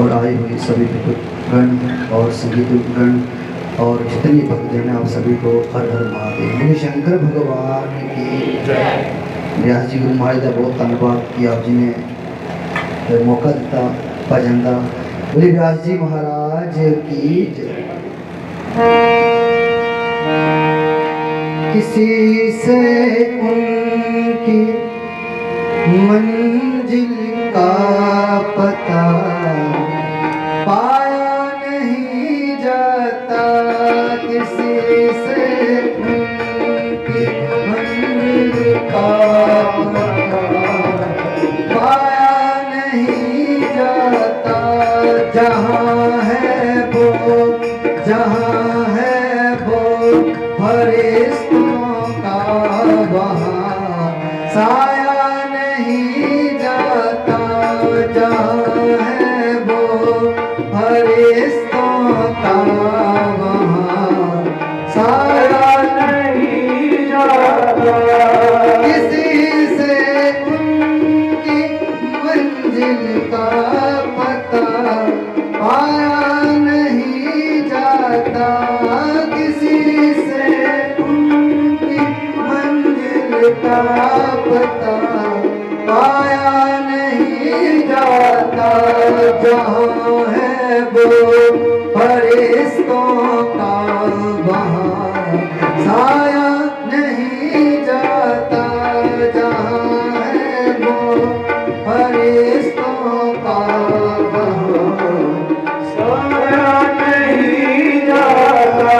और आए हुए सभी भक्तगण और संगीतगण और जितने भक्तजन हैं आप सभी को हर हर महादेव। मुझे शंकर भगवान की जय। व्यास जी गुरु महाराज का बहुत धन्यवाद कि आप जी ने मौका दिता भजन का। बोले व्यास जी महाराज की जय। किसी से उनकी मंजिल का पता पाया नहीं जाता, किसी से उनकी मंजिल का पता पाया नहीं जाता। जहाँ है वो फरिश्तों का वहाँ साया नहीं जाता। जहाँ है वो फरिश्तों का वहाँ साया नहीं जाता। किसी से उनकी मंजिल का पता पाया नहीं जाता, किसी से उनकी मंजिल का पता पाया नहीं जाता। जहाँ है वो फरिश्तों का वहाँ साया नहीं जाता। जहाँ है वो फरिश्तों का वहाँ साया नहीं जाता।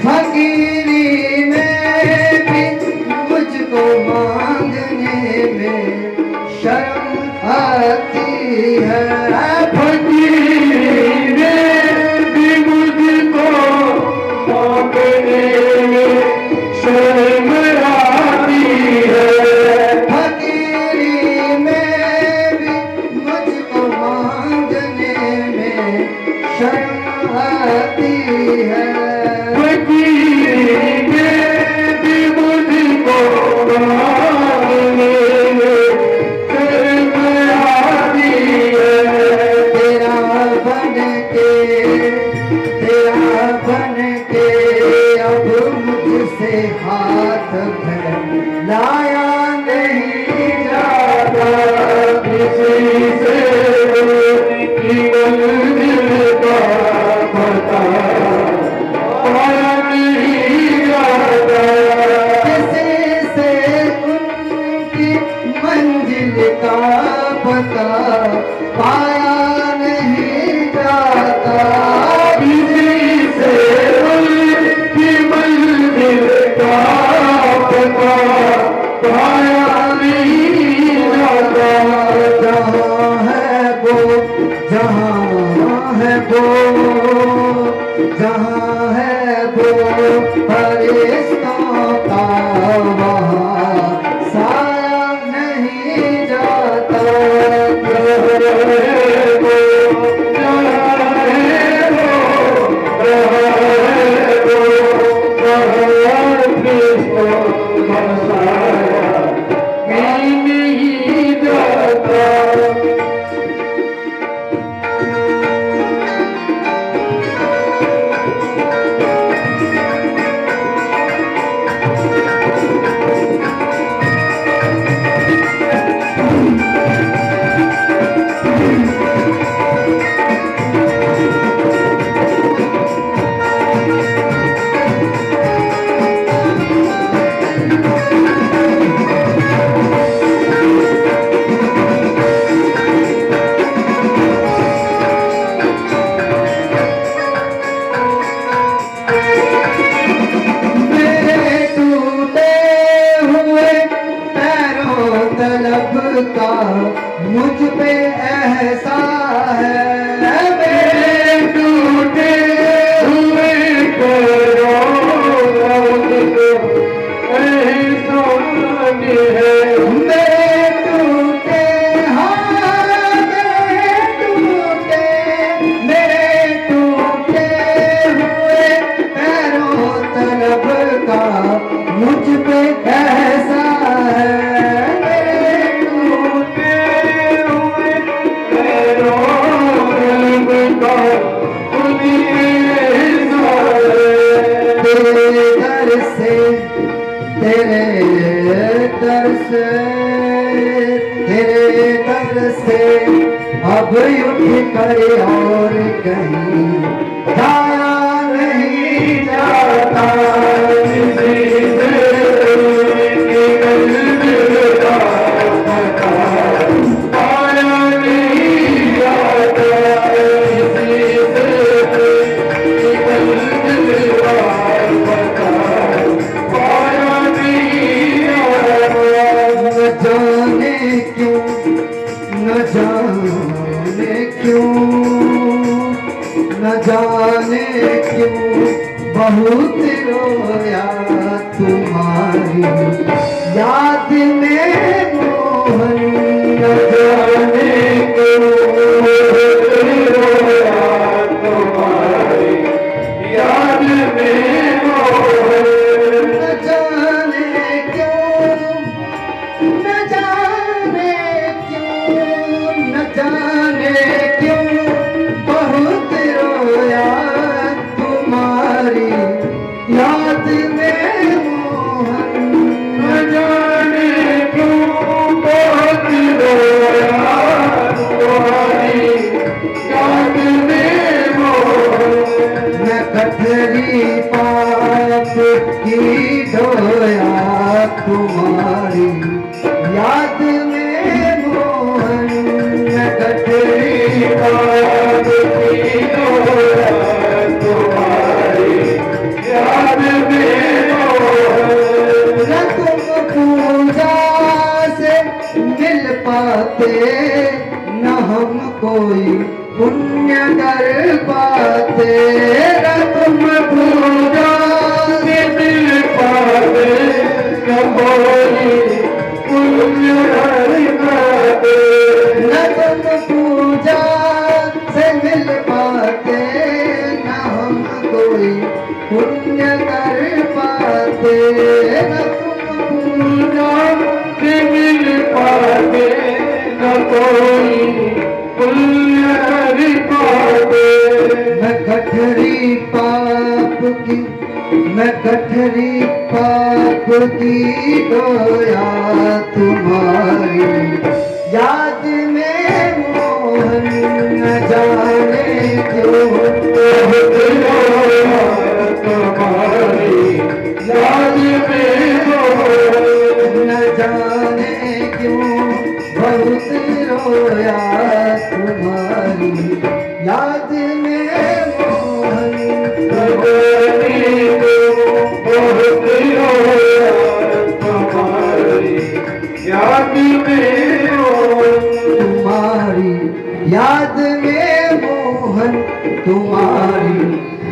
फकीरी में भी मुझको मांगने में शर्म आती है। फकीरी में भी मुझको मांगने में शर्म आती है। फकीरी में भी मुझको मांगने में शर्म आती है। से हाथ लाया नहीं जाता, किसी से मंजिल का पता पाया नहीं जाता। किसी से उनकी मंजिल का पता पाया नहीं जाता। किसी से पाया नहीं जाता। जहाँ है वो फरिश्तों का वहाँ साया नहीं जाता। कहीं जाया नहीं जाता। न जाने क्यों बहुत रोया तुम्हारी याद में मोहन। न जाने क्यों रोया तुम्हारी याद में मोहन। न जाने क्यों, न जाने क्यों, न जाने क्यों बहुत रोया तुम्हारी याद में मोहन। न जाने क्यों बहुत रोया तुम्हारी याद में मोहन। मैं कठरी पाप की ढोया तुम्हारी याद में मोहन। मैं कठरी पाप की ढोया तुम्हारी याद में मोहन। न तुम पूजा से मिल पाते न हम कोई पुण्य कर पाते। न तुम पूजा से मिल पाते न कोई पुण्य कर पाते। न तुम पूजा से मिल पाते न हम कोई पुण्य कर पाते। न तुम पूजा से मिल पाते न कोई पुण्य कर पाते। मैं कठरी पाप की, मैं कठरी पाप की ढोया तुम्हारी याद में मोहन। न जाने क्यों बहुत रोया तुम्हारी याद में मोहन। न जाने क्यों बहुत रोया तुम्हारी याद में मोहन। न जाने क्यों बहुत रोया तुम्हारी याद में मोहन। तुम्हारी याद में मोहन, तुम्हारी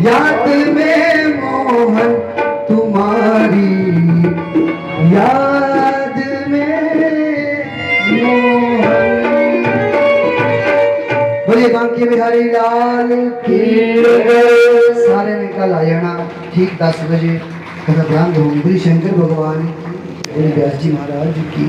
याद में मोहन, तुम्हारी याद में मोहन। बोलिए बांके बिहारी लाल की। सारे ने कल आ जाना ठीक 10 बजे। ध्यान दो। श्री शंकर भगवान की, व्यास जी महाराज की।